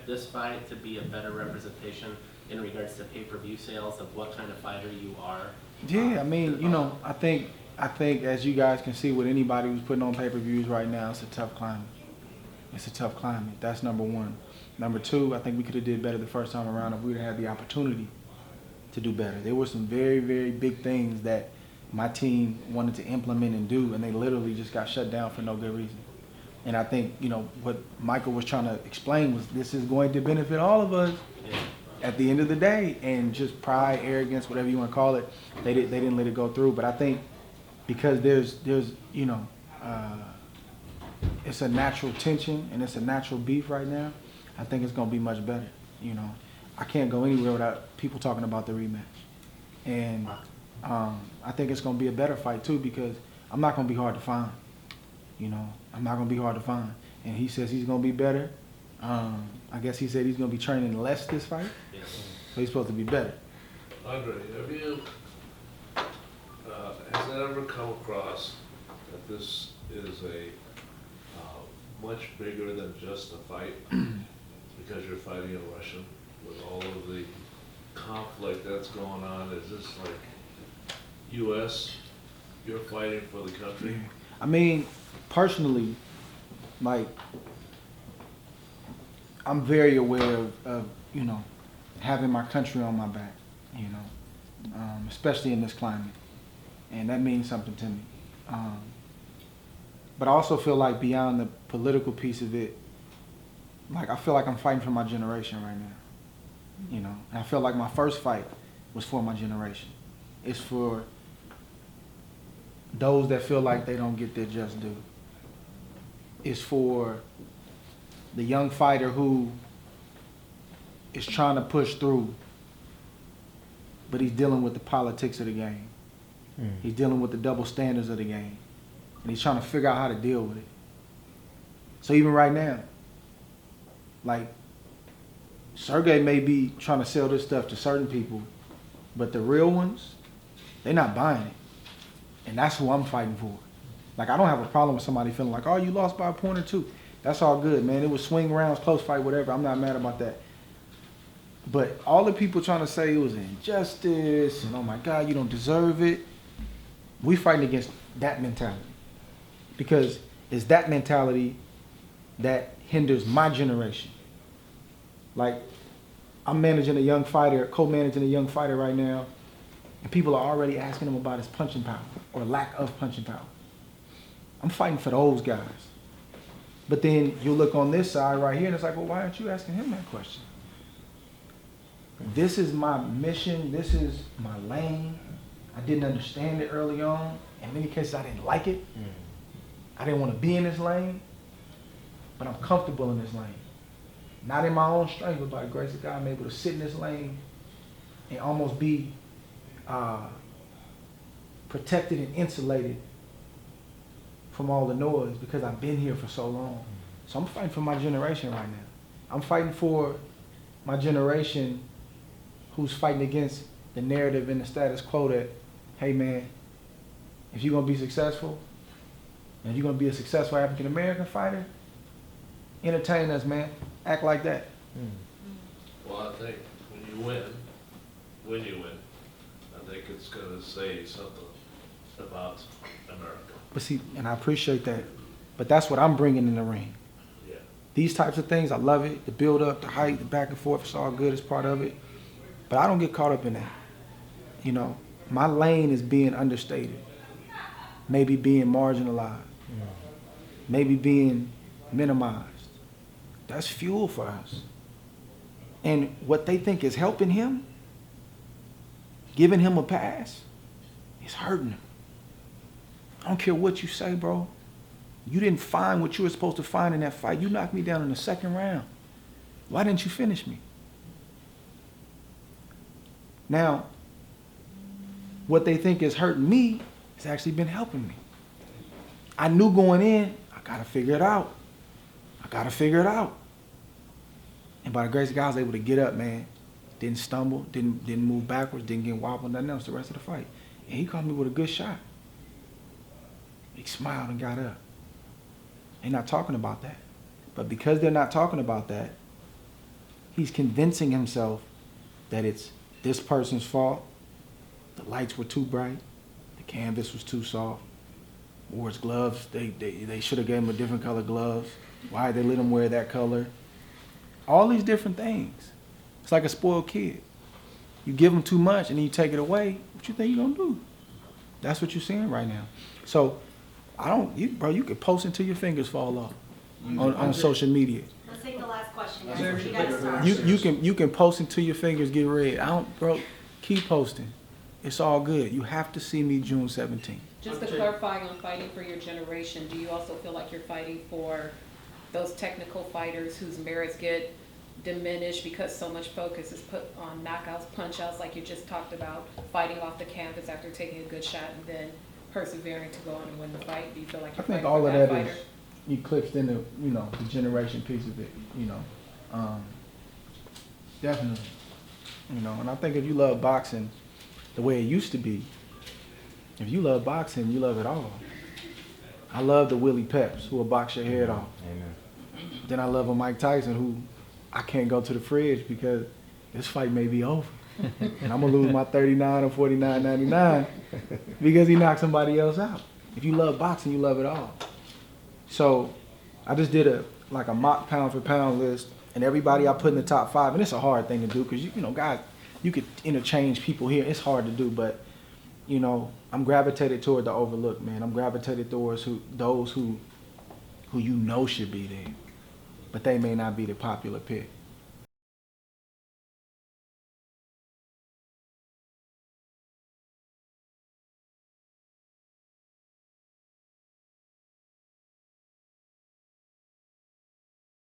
expect this fight to be a better representation in regards to pay-per-view sales of what kind of fighter you are? Yeah, I mean, I think as you guys can see with anybody who's putting on pay-per-views right now, it's a tough climate. It's a tough climate. That's number one. Number two, I think we could have did better the first time around if we would have had the opportunity to do better. There were some very, very big things that my team wanted to implement and do, and they literally just got shut down for no good reason. And I think, what Michael was trying to explain was this is going to benefit all of us at the end of the day. And just pride, arrogance, whatever you want to call it, they didn't let it go through. But I think because there's it's a natural tension and it's a natural beef right now, I think it's going to be much better. I can't go anywhere without people talking about the rematch. And I think it's going to be a better fight too, because I'm not going to be hard to find. I'm not going to be hard to find. And he says he's going to be better. I guess he said he's going to be training less this fight. So he's supposed to be better. Andre, has it ever come across that this is a much bigger than just a fight because you're fighting a Russian with all of the conflict that's going on? Is this like U.S., you're fighting for the country? Yeah. I mean, personally, like, I'm very aware of having my country on my back, especially in this climate. And that means something to me. But I also feel like beyond the political piece of it, like, I feel like I'm fighting for my generation right now. And I feel like my first fight was for my generation. It's for those that feel like they don't get their just due. It's for the young fighter who is trying to push through, but he's dealing with the politics of the game. He's dealing with the double standards of the game. And he's trying to figure out how to deal with it. So even right now, like, Sergey may be trying to sell this stuff to certain people, but the real ones, they're not buying it. And that's who I'm fighting for. Like, I don't have a problem with somebody feeling like, oh, you lost by a point or two. That's all good, man. It was swing rounds, close fight, whatever. I'm not mad about that. But all the people trying to say it was injustice and, oh, my God, you don't deserve it, we fighting against that mentality. Because it's that mentality that hinders my generation. Like, I'm managing a young fighter, co-managing a young fighter right now, and people are already asking him about his punching power or lack of punching power. I'm fighting for those guys. But then you look on this side right here, and it's like, well, why aren't you asking him that question? This is my mission. This is my lane. I didn't understand it early on. In many cases, I didn't like it. I didn't want to be in this lane, but I'm comfortable in this lane. Not in my own strength, but by the grace of God, I'm able to sit in this lane and almost be protected and insulated from all the noise because I've been here for so long. So I'm fighting for my generation right now. I'm fighting for my generation who's fighting against the narrative and the status quo that, hey man, if you're going to be successful, and if you're going to be a successful African-American fighter, entertain us, man. Act like that. Well, I think when you win, I think it's going to say something about America. But see, and I appreciate that. But that's what I'm bringing in the ring. Yeah. These types of things, I love it. The build up, the height, the back and forth, it's all good. It's part of it. But I don't get caught up in that. My lane is being understated. Maybe being marginalized. Maybe being minimized. That's fuel for us. And what they think is helping him, giving him a pass, is hurting him. I don't care what you say, bro. You didn't find what you were supposed to find in that fight. You knocked me down in the second round. Why didn't you finish me? Now, what they think is hurting me has actually been helping me. I knew going in, I gotta figure it out. And by the grace of God, I was able to get up, man. Didn't stumble, didn't move backwards, didn't get wobbled, nothing else the rest of the fight. And he caught me with a good shot. He smiled and got up. They're not talking about that. But because they're not talking about that, He's convincing himself that it's this person's fault. The lights were too bright. The canvas was too soft. Wore his gloves. They should have gave him a different color gloves. Why they let him wear that color? All these different things. It's like a spoiled kid. You give them too much and then you take it away. What you think you're gonna do? That's what you're seeing right now. So you could post until your fingers fall off on social media. Let's take the last question, guys. We gotta start. You can post until your fingers get red. Keep posting. It's all good. You have to see me June 17th. Just to clarify on fighting for your generation, do you also feel like you're fighting for those technical fighters whose merits get diminished because so much focus is put on knockouts, punch-outs, like you just talked about, fighting off the canvas after taking a good shot and then persevering to go on and win the fight? Do you feel like I you're think fighting all for of that that fighter? is eclipsed in the generation piece of it, definitely, and I think if you love boxing the way it used to be, if you love boxing, you love it all. I love the Willie Peps who will box your head off. Amen. Then I love a Mike Tyson who I can't go to the fridge because this fight may be over. And I'm going to lose my $39 or $49.99 because he knocked somebody else out. If you love boxing, you love it all. So I just did a mock pound for pound list, and everybody I put in the top 5, and it's a hard thing to do because, guys, you could interchange people here. It's hard to do, but, I'm gravitated toward the overlooked, man. I'm gravitated towards those who should be there, but they may not be the popular pick.